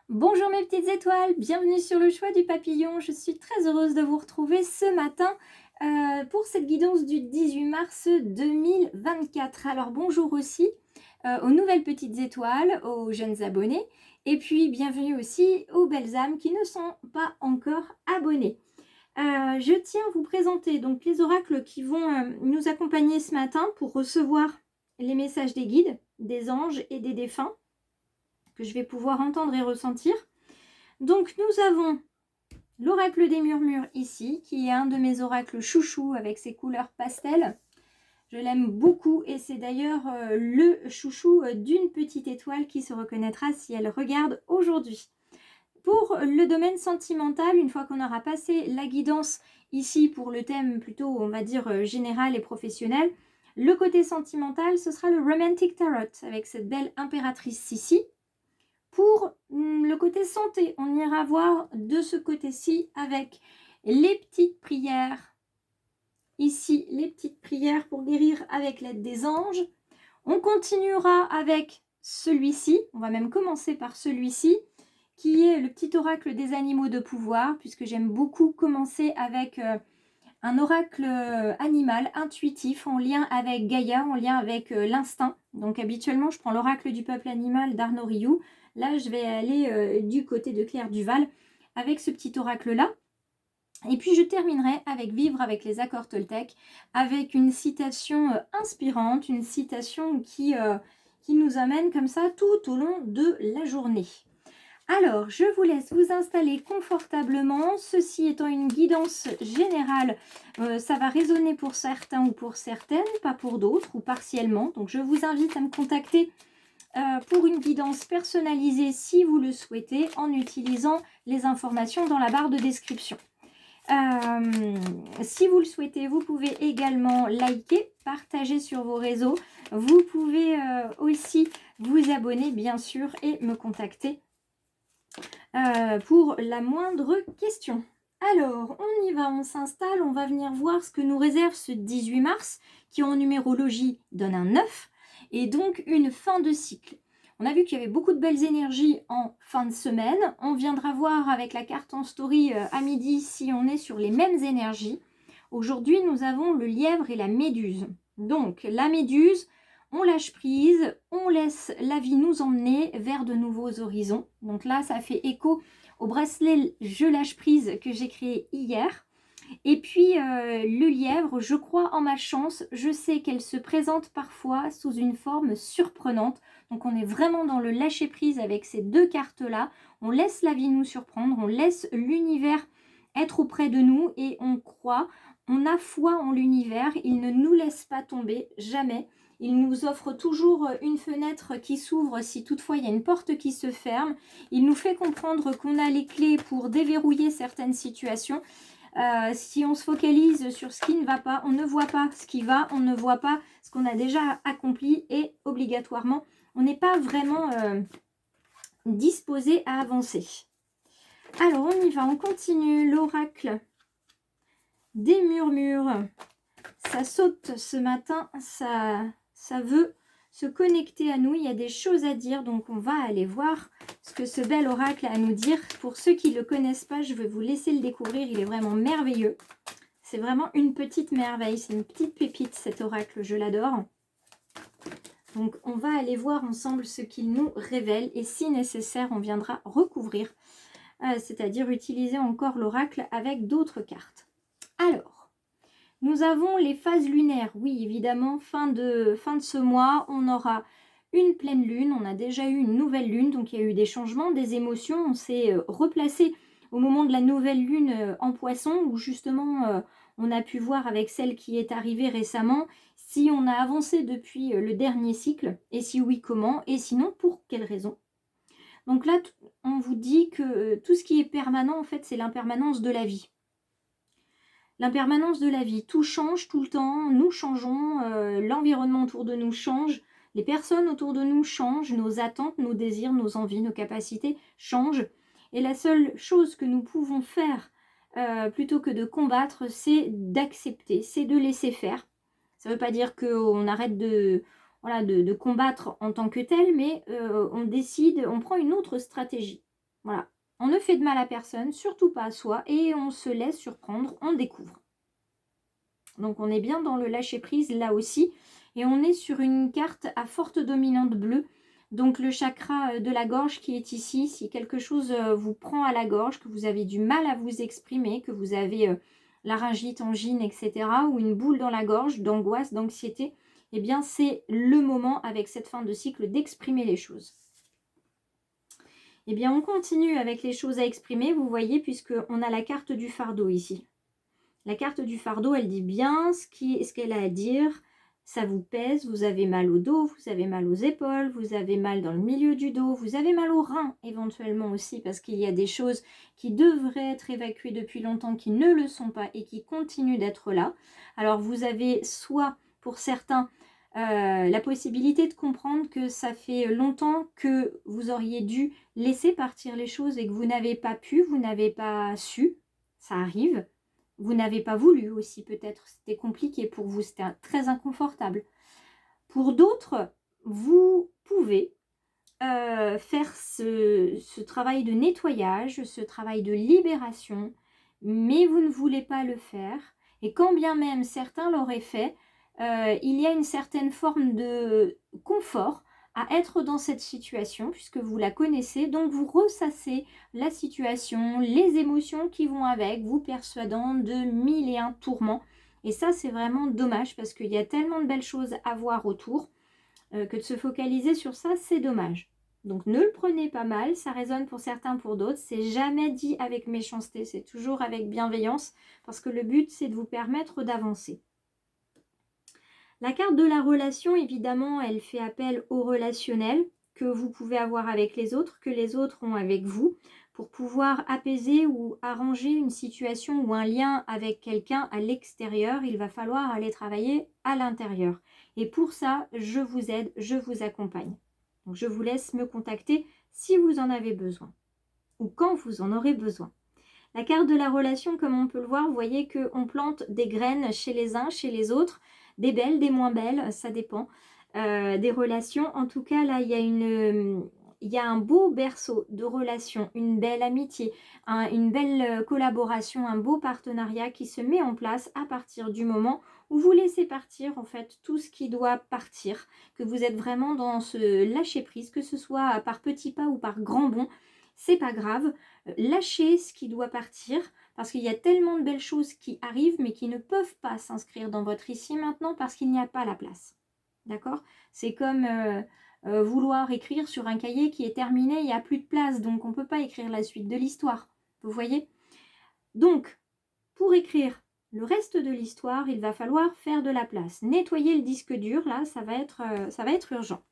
Bonjour mes petites étoiles, bienvenue sur le choix du papillon. Je suis très heureuse de vous retrouver ce matin pour cette guidance du 18 mars 2024. Alors bonjour aussi aux nouvelles petites étoiles, aux jeunes abonnés et puis bienvenue aussi aux belles âmes qui ne sont pas encore abonnées. Je tiens à vous présenter donc les oracles qui vont nous accompagner ce matin pour recevoir les messages des guides, des anges et des défunts que je vais pouvoir entendre et ressentir. Donc nous avons l'oracle des murmures ici, qui est un de mes oracles chouchous avec ses couleurs pastel. Je l'aime beaucoup et c'est d'ailleurs le chouchou d'une petite étoile qui se reconnaîtra si elle regarde aujourd'hui. Pour le domaine sentimental, une fois qu'on aura passé la guidance ici pour le thème plutôt, on va dire, général et professionnel, le côté sentimental, ce sera le Romantic Tarot avec cette belle impératrice ici. Pour le côté santé, on ira voir de ce côté-ci avec les petites prières. Ici, les petites prières pour guérir avec l'aide des anges. On continuera avec celui-ci, on va même commencer par celui-ci, qui est le petit oracle des animaux de pouvoir, puisque j'aime beaucoup commencer avec un oracle animal, intuitif, en lien avec Gaïa, en lien avec l'instinct. Donc habituellement, je prends l'oracle du peuple animal d'Arnaud Rioux. Là, je vais aller du côté de Claire Duval avec ce petit oracle-là. Et puis, je terminerai avec Vivre avec les accords Toltec, avec une citation inspirante, une citation qui nous amène comme ça tout au long de la journée. Alors, je vous laisse vous installer confortablement. Ceci étant une guidance générale, ça va résonner pour certains ou pour certaines, pas pour d'autres ou partiellement. Donc, je vous invite à me contacter pour une guidance personnalisée si vous le souhaitez en utilisant les informations dans la barre de description. Si vous le souhaitez, vous pouvez également liker, partager sur vos réseaux. Vous pouvez aussi vous abonner, bien sûr, et me contacter pour la moindre question. Alors, on y va, on s'installe, on va venir voir ce que nous réserve ce 18 mars, qui en numérologie donne un 9, et donc une fin de cycle. On a vu qu'il y avait beaucoup de belles énergies en fin de semaine. On viendra voir avec la carte en story à midi si on est sur les mêmes énergies. Aujourd'hui, nous avons le lièvre et la méduse. Donc, la méduse, on lâche prise, on laisse la vie nous emmener vers de nouveaux horizons. Donc là, ça fait écho au bracelet Je lâche prise que j'ai créé hier. Et puis le lièvre, je crois en ma chance, je sais qu'elle se présente parfois sous une forme surprenante. Donc on est vraiment dans le lâcher prise avec ces deux cartes-là. On laisse la vie nous surprendre, on laisse l'univers être auprès de nous et on croit, on a foi en l'univers, il ne nous laisse pas tomber, jamais. Il nous offre toujours une fenêtre qui s'ouvre si toutefois il y a une porte qui se ferme. Il nous fait comprendre qu'on a les clés pour déverrouiller certaines situations. Si on se focalise sur ce qui ne va pas, on ne voit pas ce qui va, on ne voit pas ce qu'on a déjà accompli et obligatoirement, on n'est pas vraiment disposé à avancer. Alors, on y va, on continue. L'oracle des murmures. Ça saute ce matin, ça veut se connecter à nous. Il y a des choses à dire, donc on va aller voir ce que ce bel oracle a à nous dire. Pour ceux qui ne le connaissent pas, je vais vous laisser le découvrir. Il est vraiment merveilleux. C'est vraiment une petite merveille. C'est une petite pépite, cet oracle. Je l'adore. Donc, on va aller voir ensemble ce qu'il nous révèle. Et si nécessaire, on viendra recouvrir. C'est-à-dire utiliser encore l'oracle avec d'autres cartes. Alors, nous avons les phases lunaires. Oui, évidemment, fin de ce mois, on aura une pleine lune. On a déjà eu une nouvelle lune, donc il y a eu des changements, des émotions. On s'est replacé au moment de la nouvelle lune en poisson, où justement, on a pu voir avec celle qui est arrivée récemment, si on a avancé depuis le dernier cycle, et si oui, comment, et sinon, pour quelles raisons. Donc là, on vous dit que tout ce qui est permanent, en fait, c'est l'impermanence de la vie. L'impermanence de la vie, tout change tout le temps, nous changeons, l'environnement autour de nous change, les personnes autour de nous changent, nos attentes, nos désirs, nos envies, nos capacités changent. Et la seule chose que nous pouvons faire, plutôt que de combattre, c'est d'accepter, c'est de laisser faire. Ça ne veut pas dire qu'on arrête de combattre en tant que tel, mais on décide, on prend une autre stratégie. Voilà. On ne fait de mal à personne, surtout pas à soi, et on se laisse surprendre, on découvre. Donc on est bien dans le lâcher-prise là aussi. Et on est sur une carte à forte dominante bleue. Donc le chakra de la gorge qui est ici, si quelque chose vous prend à la gorge, que vous avez du mal à vous exprimer, que vous avez laryngite, angine, etc. ou une boule dans la gorge, d'angoisse, d'anxiété, eh bien c'est le moment avec cette fin de cycle d'exprimer les choses. Eh bien on continue avec les choses à exprimer, vous voyez, puisqu'on a la carte du fardeau ici. La carte du fardeau, elle dit bien ce qu'elle a à dire. Ça vous pèse, vous avez mal au dos, vous avez mal aux épaules, vous avez mal dans le milieu du dos, vous avez mal aux reins éventuellement aussi, parce qu'il y a des choses qui devraient être évacuées depuis longtemps, qui ne le sont pas et qui continuent d'être là. Alors vous avez soit pour certains la possibilité de comprendre que ça fait longtemps que vous auriez dû laisser partir les choses et que vous n'avez pas pu, vous n'avez pas su, ça arrive. Vous n'avez pas voulu aussi, peut-être. C'était compliqué pour vous, c'était très inconfortable. Pour d'autres, vous pouvez faire ce travail de nettoyage, ce travail de libération, mais vous ne voulez pas le faire. Et quand bien même certains l'auraient fait, il y a une certaine forme de confort à être dans cette situation, puisque vous la connaissez, donc vous ressassez la situation, les émotions qui vont avec, vous persuadant de mille et un tourments. Et ça, c'est vraiment dommage, parce qu'il y a tellement de belles choses à voir autour, que de se focaliser sur ça, c'est dommage. Donc ne le prenez pas mal, ça résonne pour certains, pour d'autres. C'est jamais dit avec méchanceté, c'est toujours avec bienveillance, parce que le but, c'est de vous permettre d'avancer. La carte de la relation, évidemment, elle fait appel au relationnel que vous pouvez avoir avec les autres, que les autres ont avec vous, pour pouvoir apaiser ou arranger une situation ou un lien avec quelqu'un à l'extérieur. Il va falloir aller travailler à l'intérieur. Et pour ça, je vous aide, je vous accompagne. Donc, je vous laisse me contacter si vous en avez besoin ou quand vous en aurez besoin. La carte de la relation, comme on peut le voir, vous voyez qu'on plante des graines chez les uns, chez les autres, des belles, des moins belles, ça dépend des relations. En tout cas, là, il y a un beau berceau de relations, une belle amitié, une belle collaboration, un beau partenariat qui se met en place à partir du moment où vous laissez partir en fait tout ce qui doit partir, que vous êtes vraiment dans ce lâcher-prise, que ce soit par petits pas ou par grands bonds, c'est pas grave. Lâchez ce qui doit partir, parce qu'il y a tellement de belles choses qui arrivent mais qui ne peuvent pas s'inscrire dans votre ici maintenant parce qu'il n'y a pas la place. D'accord? C'est comme vouloir écrire sur un cahier qui est terminé, il n'y a plus de place, donc on ne peut pas écrire la suite de l'histoire. Vous voyez? Donc, pour écrire le reste de l'histoire, il va falloir faire de la place. Nettoyer le disque dur, là, ça va être urgent.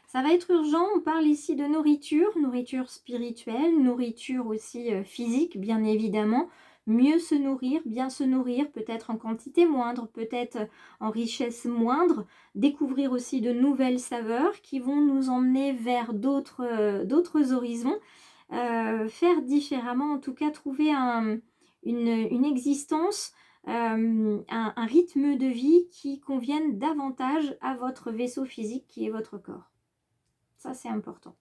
Ça va être urgent, on parle ici de nourriture, nourriture spirituelle, nourriture aussi physique, bien évidemment. Mieux se nourrir, bien se nourrir, peut-être en quantité moindre, peut-être en richesse moindre. Découvrir aussi de nouvelles saveurs qui vont nous emmener vers d'autres horizons. Faire différemment, en tout cas trouver une existence, un rythme de vie qui convienne davantage à votre vaisseau physique qui est votre corps. Ça, c'est important.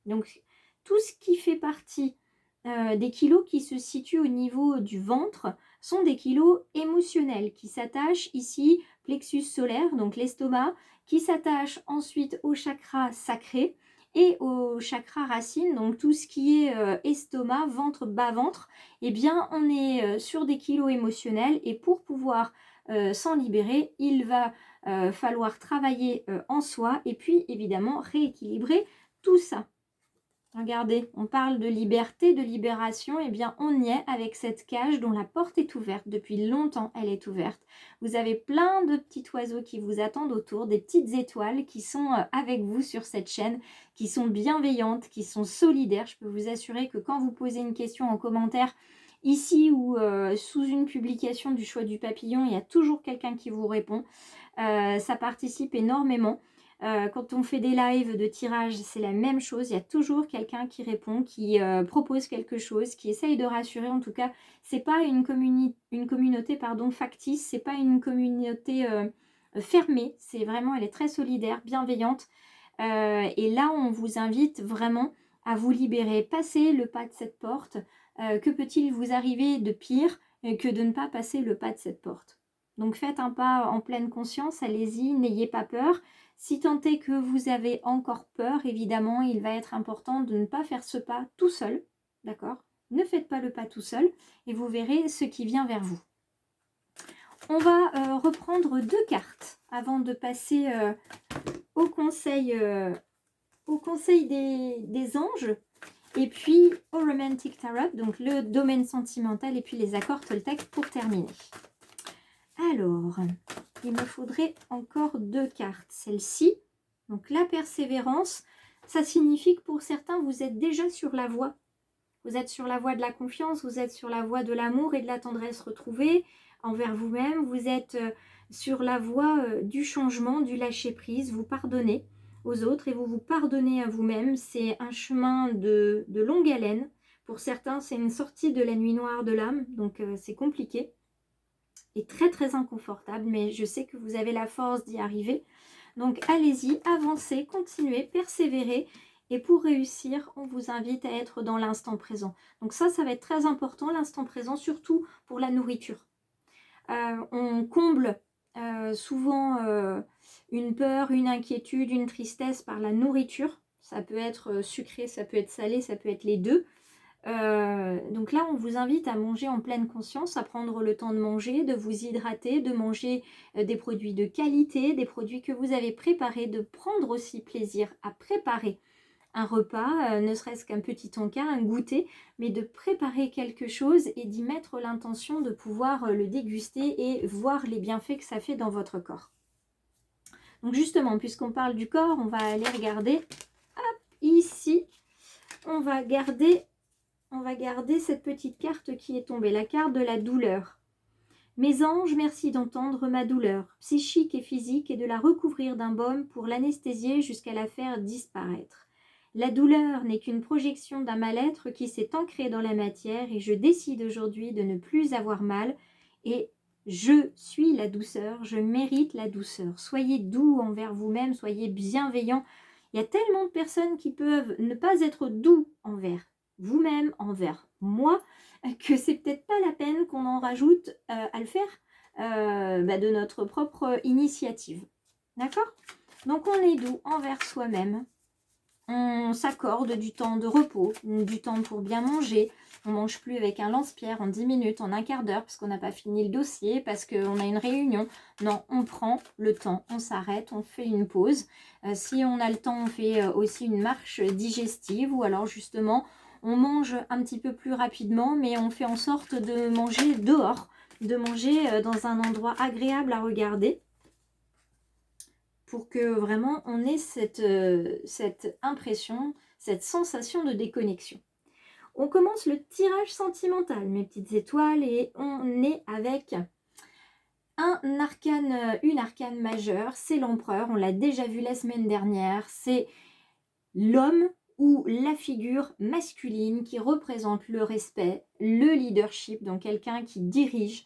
Donc, tout ce qui fait partie des kilos qui se situent au niveau du ventre sont des kilos émotionnels qui s'attachent ici, plexus solaire, donc l'estomac, qui s'attachent ensuite au chakra sacré et au chakra racine, donc tout ce qui est estomac, ventre, bas-ventre. Eh bien, on est sur des kilos émotionnels et pour pouvoir s'en libérer, il va falloir travailler en soi et puis évidemment rééquilibrer tout ça. Regardez, on parle de liberté, de libération, et bien on y est avec cette cage dont la porte est ouverte. Depuis longtemps, elle est ouverte. Vous avez plein de petits oiseaux qui vous attendent autour, des petites étoiles qui sont avec vous sur cette chaîne, qui sont bienveillantes, qui sont solidaires. Je peux vous assurer que quand vous posez une question en commentaire, ici ou sous une publication du choix du papillon, il y a toujours quelqu'un qui vous répond. Ça participe énormément. Quand on fait des lives de tirage, c'est la même chose. Il y a toujours quelqu'un qui répond, qui propose quelque chose, qui essaye de rassurer. En tout cas, c'est pas une communauté factice, c'est pas une communauté fermée. C'est vraiment, elle est très solidaire, bienveillante. Et là, on vous invite vraiment à vous libérer. Passez le pas de cette porte. Que peut-il vous arriver de pire que de ne pas passer le pas de cette porte? Donc faites un pas en pleine conscience, allez-y, n'ayez pas peur. Si tant est que vous avez encore peur, évidemment, il va être important de ne pas faire ce pas tout seul, d'accord? Ne faites pas le pas tout seul et vous verrez ce qui vient vers vous. On va reprendre 2 cartes avant de passer au conseil des anges et puis au Romantic Tarot, donc le domaine sentimental et puis les accords Toltec pour terminer. Alors, il me faudrait encore 2 cartes. Celle-ci, donc la persévérance, ça signifie que pour certains, vous êtes déjà sur la voie. Vous êtes sur la voie de la confiance, vous êtes sur la voie de l'amour et de la tendresse retrouvée envers vous-même. Vous êtes sur la voie du changement, du lâcher-prise. Vous pardonnez aux autres et vous vous pardonnez à vous-même. C'est un chemin de longue haleine. Pour certains, c'est une sortie de la nuit noire de l'âme, donc c'est compliqué et très très inconfortable, mais je sais que vous avez la force d'y arriver. Donc allez-y, avancez, continuez, persévérez. Et pour réussir, on vous invite à être dans l'instant présent. Donc ça va être très important, l'instant présent, surtout pour la nourriture. On comble souvent une peur, une inquiétude, une tristesse par la nourriture. Ça peut être sucré, ça peut être salé, ça peut être les deux. Donc là, on vous invite à manger en pleine conscience, à prendre le temps de manger, de vous hydrater, de manger des produits de qualité, des produits que vous avez préparés, de prendre aussi plaisir à préparer un repas, ne serait-ce qu'un petit encas, un goûter, mais de préparer quelque chose et d'y mettre l'intention de pouvoir le déguster et voir les bienfaits que ça fait dans votre corps. Donc justement, puisqu'on parle du corps, on va aller regarder, hop, ici, on va garder cette petite carte qui est tombée, la carte de la douleur. Mes anges, merci d'entendre ma douleur, psychique et physique, et de la recouvrir d'un baume pour l'anesthésier jusqu'à la faire disparaître. La douleur n'est qu'une projection d'un mal-être qui s'est ancré dans la matière et je décide aujourd'hui de ne plus avoir mal et je suis la douceur, je mérite la douceur. Soyez doux envers vous-même, soyez bienveillants. Il y a tellement de personnes qui peuvent ne pas être doux envers vous-même, envers moi, que c'est peut-être pas la peine qu'on en rajoute à le faire de notre propre initiative. D'accord? Donc on est doux envers soi-même. On s'accorde du temps de repos, du temps pour bien manger. On ne mange plus avec un lance-pierre en 10 minutes, en un quart d'heure, parce qu'on n'a pas fini le dossier, parce qu'on a une réunion. Non, on prend le temps, on s'arrête, on fait une pause. Si on a le temps, on fait aussi une marche digestive, ou alors justement, on mange un petit peu plus rapidement, mais on fait en sorte de manger dehors, de manger dans un endroit agréable à regarder, pour que vraiment on ait cette impression, cette sensation de déconnexion. On commence le tirage sentimental, mes petites étoiles, et on est avec une arcane majeure, c'est l'empereur, on l'a déjà vu la semaine dernière, c'est l'homme ou la figure masculine qui représente le respect, le leadership, donc quelqu'un qui dirige,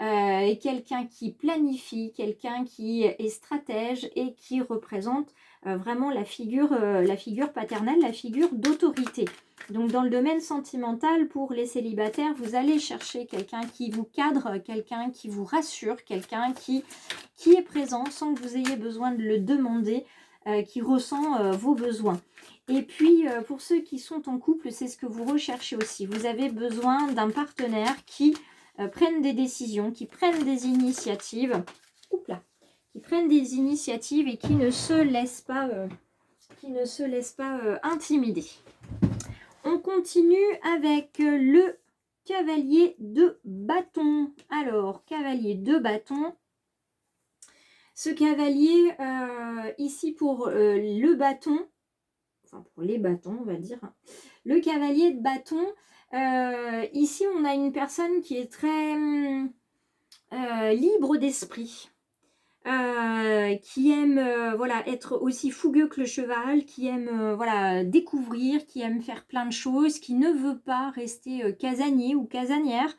et quelqu'un qui planifie, quelqu'un qui est stratège et qui représente vraiment la figure paternelle, la figure d'autorité. Donc dans le domaine sentimental, pour les célibataires, vous allez chercher quelqu'un qui vous cadre, quelqu'un qui vous rassure, quelqu'un qui est présent sans que vous ayez besoin de le demander, qui ressent vos besoins. Et puis pour ceux qui sont en couple, c'est ce que vous recherchez aussi. Vous avez besoin d'un partenaire qui prennent des décisions, qui prennent des initiatives, et qui ne se laissent pas, intimider. On continue avec le cavalier de bâton. Alors, cavalier de bâton. Ce cavalier, ici pour le bâton, enfin pour les bâtons, on va dire. Le cavalier de bâton, ici on a une personne qui est très libre d'esprit, qui aime être aussi fougueux que le cheval, qui aime découvrir, qui aime faire plein de choses, qui ne veut pas rester casanier ou casanière,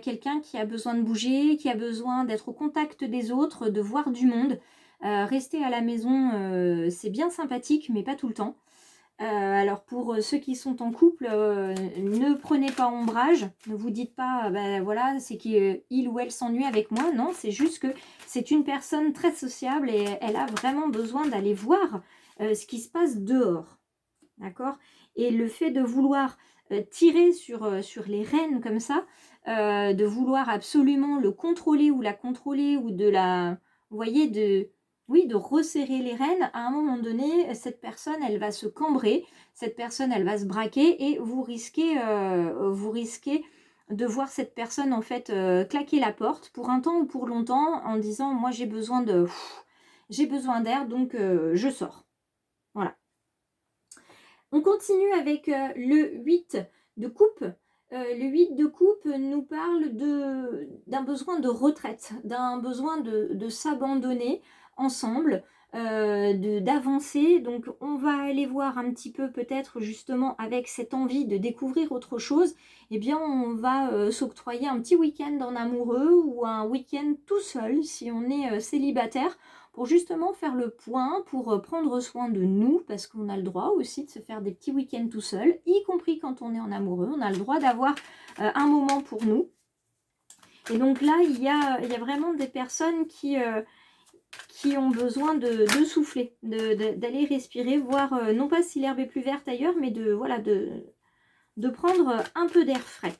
quelqu'un qui a besoin de bouger, qui a besoin d'être au contact des autres, de voir du monde. Rester à la maison, c'est bien sympathique, mais pas tout le temps. Alors pour ceux qui sont en couple, ne prenez pas ombrage, ne vous dites pas, ben voilà, c'est qu'il ou elle s'ennuie avec moi. Non, c'est juste que c'est une personne très sociable et elle a vraiment besoin d'aller voir ce qui se passe dehors. D'accord? Et le fait de vouloir tirer sur les rênes comme ça, de vouloir absolument le contrôler ou la contrôler ou de la... Vous voyez, oui, de resserrer les rênes, à un moment donné, cette personne, elle va se cambrer, cette personne, elle va se braquer et vous risquez de voir cette personne, en fait, claquer la porte pour un temps ou pour longtemps en disant, moi, j'ai besoin d'air, donc je sors. Voilà. On continue avec le 8 de coupe. Le 8 de coupe nous parle d'un besoin de retraite, d'un besoin de s'abandonner ensemble, d'avancer. Donc on va aller voir un petit peu peut-être justement avec cette envie de découvrir autre chose, eh bien on va s'octroyer un petit week-end en amoureux ou un week-end tout seul si on est célibataire, pour justement faire le point, pour prendre soin de nous, parce qu'on a le droit aussi de se faire des petits week-ends tout seul, y compris quand on est en amoureux, on a le droit d'avoir un moment pour nous. Et donc là, il y a vraiment des personnes qui ont besoin de souffler, d'aller respirer, voir, non pas si l'herbe est plus verte ailleurs, mais de prendre un peu d'air frais.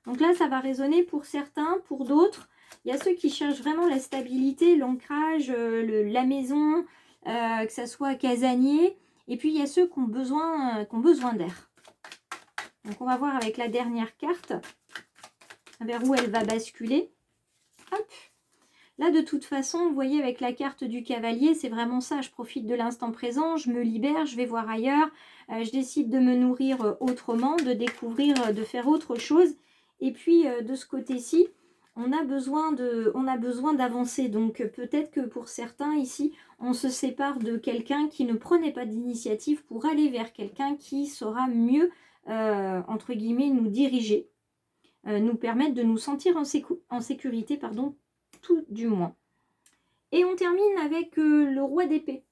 Donc là, ça va résonner pour certains, pour d'autres. Il y a ceux qui cherchent vraiment la stabilité, l'ancrage, la maison, que ça soit casanier. Et puis, il y a ceux qui ont besoin d'air. Donc, on va voir avec la dernière carte vers où elle va basculer. Hop. Là, de toute façon, vous voyez, avec la carte du cavalier, c'est vraiment ça. Je profite de l'instant présent, je me libère, je vais voir ailleurs. Je décide de me nourrir autrement, de découvrir, de faire autre chose. Et puis, de ce côté-ci, on a besoin d'avancer. Donc, peut-être que pour certains, ici, on se sépare de quelqu'un qui ne prenait pas d'initiative pour aller vers quelqu'un qui saura mieux, entre guillemets, nous diriger, nous permettre de nous sentir en sécurité, pardon, tout du moins. Et on termine avec le roi d'épée.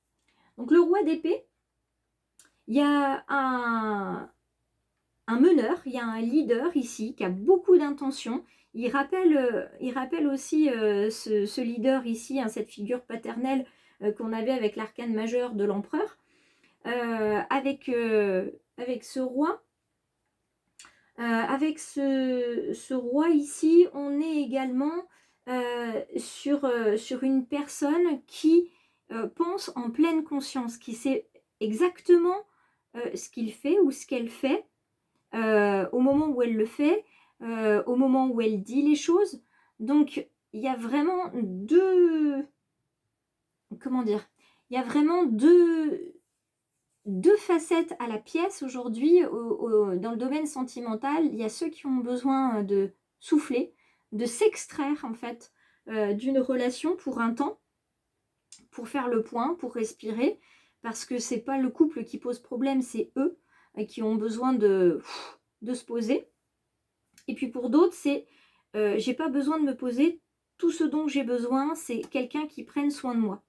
Donc, le roi d'épée, il y a un meneur, il y a un leader ici qui a beaucoup d'intentions. Il rappelle aussi ce leader ici, hein, cette figure paternelle qu'on avait avec l'arcane majeur de l'empereur. Avec ce roi, ce roi ici, on est également sur une personne qui pense en pleine conscience, qui sait exactement ce qu'il fait ou ce qu'elle fait, au moment où elle le fait, au moment où elle dit les choses. Donc, il y a vraiment comment dire, il y a vraiment deux facettes à la pièce aujourd'hui. Dans le domaine sentimental, il y a ceux qui ont besoin de souffler, de s'extraire en fait d'une relation pour un temps, pour faire le point, pour respirer, parce que c'est pas le couple qui pose problème, c'est eux qui ont besoin de se poser. Et puis pour d'autres, c'est j'ai pas besoin de me poser, tout ce dont j'ai besoin, c'est quelqu'un qui prenne soin de moi.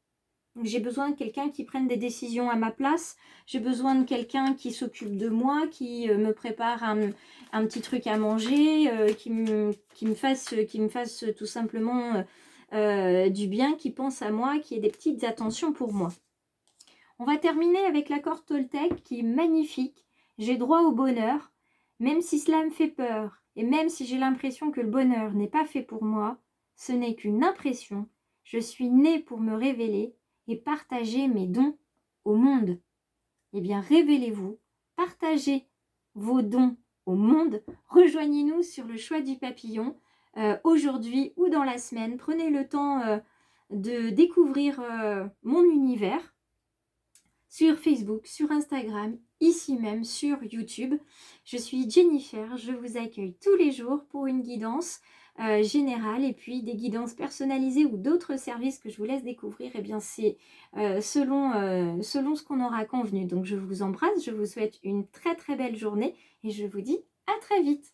Donc j'ai besoin de quelqu'un qui prenne des décisions à ma place, j'ai besoin de quelqu'un qui s'occupe de moi, qui me prépare un petit truc à manger, qui me fasse tout simplement du bien, qui pense à moi, qui ait des petites attentions pour moi. On va terminer avec l'accord Toltec qui est magnifique. J'ai droit au bonheur, même si cela me fait peur, et même si j'ai l'impression que le bonheur n'est pas fait pour moi, ce n'est qu'une impression. Je suis née pour me révéler et partager mes dons au monde. Eh bien, révélez-vous, partagez vos dons au monde. Rejoignez-nous sur le choix du papillon aujourd'hui ou dans la semaine. Prenez le temps de découvrir mon univers sur Facebook, sur Instagram, ici même sur YouTube. Je suis Jennifer, je vous accueille tous les jours pour une guidance générale et puis des guidances personnalisées ou d'autres services que je vous laisse découvrir. Et bien c'est selon ce qu'on aura convenu. Donc je vous embrasse, je vous souhaite une très très belle journée et je vous dis à très vite.